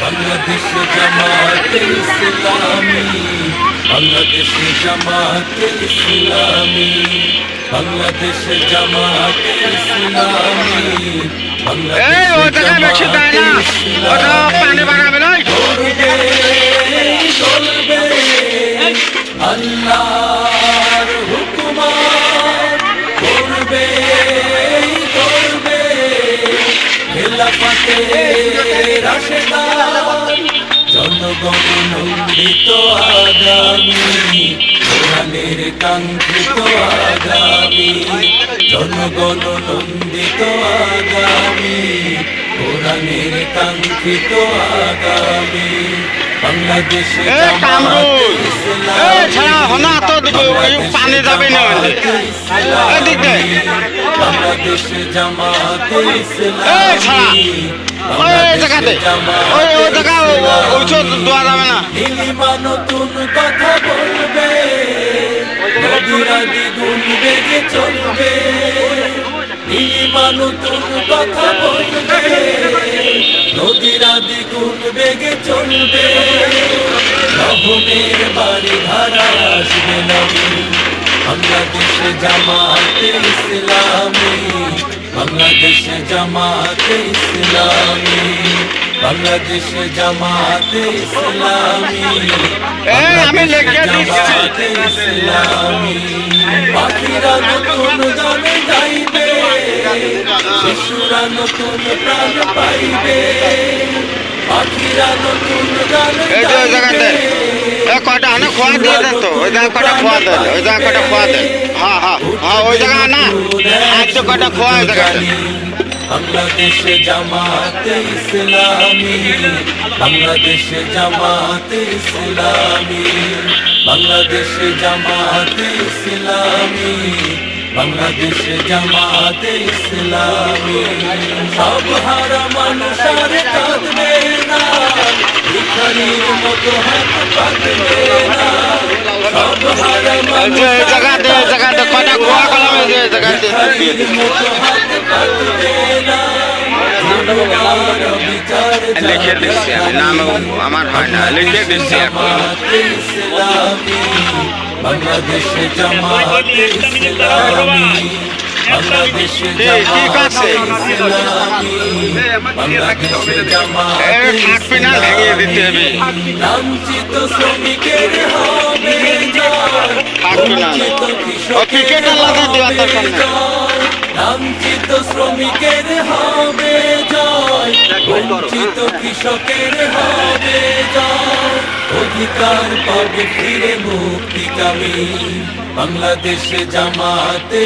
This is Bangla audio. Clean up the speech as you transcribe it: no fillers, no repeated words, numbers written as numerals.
বাংলাদেশ জামাতে ইসলামী, বাংলাদেশ জামাতে ইসলামী, বাংলাদেশ জামাতে ইসলামী, বাংলাদেশ জামাতে ইসলামী। চলবে আল্লাহর হুকুমত, করবে খেলাফতে রাশেদার, জনগণ নন্দিত আগামী, কোরআনের কাঙ্ক্ষিত আগামী, জনগণ নন্দিত আগামী, কোরআনের কাঙ্ক্ষিত আগামী। বাংলাদেশ জামাতে ইসলামী, পানি যাবে না বাংলাদেশ জামাতে ইসলামী, নীলিমা নতুন কথা বলবে, নদীরা দ্বিগুণ বেগে চলবে, নীলিমা নতুন কথা বলবে, নদীরা দ্বিগুণ বেগে চলবে, রহমের বাড়ি ধারা আসবে নবী। বাংলাদেশ জামাতে ইসলামী, বাংলাদেশ জামাতে ইসলামী, বাংলাদেশ জামাতে ইসলামী, জামাতে ইসলামী। পাখিরা নতুন গান গাইবে, শিশুরা নতুন প্রাণ পাইবে, পাখিরা নতুন গান গাইবে। কটা না খোয়া দিয়ে দেন তো, ওই জায়গা কটা খোয়া দেন, ওই জায়গা কটা খোয়া দেন। হ্যাঁ হ্যাঁ হ্যাঁ, ওই জায়গা না আজ তো কটা খোয়া, ওই জায়গা। বাংলাদেশ জামাতে ইসলামী, বাংলাদেশ জামাতে ইসলামী, বাংলাদেশ জামাতে ইসলামী, বাংলাদেশ জামাতে ইসলামী। সব হারা মানুষ আর কাঁদবে না, ভিখারির মতো হাত পাতবে না, সব হারা মানুষ জায়গাতে কটা খোয়া গেলাম, ভিখারির মতো হাত পাতবে না। লিখে দিচ্ছি আমি, নাম আমার হয় না, লিখে দিচ্ছি এখন। বাংলাদেশ জামাতে ইসলামী, বাংলাদেশ জামাতে ইসলামী, বাংলাদেশ জামাতে ইসলামী। লাঞ্ছিত শ্রমিকের হবে জয়, বঞ্চিত কৃষকের হবে জয়, লাঞ্ছিত শ্রমিকের হবে জয়, বঞ্চিত কৃষকের হবে জয়, অধিকার পাবে ফিরে মুক্তিকামী। বাংলাদেশ জামাতে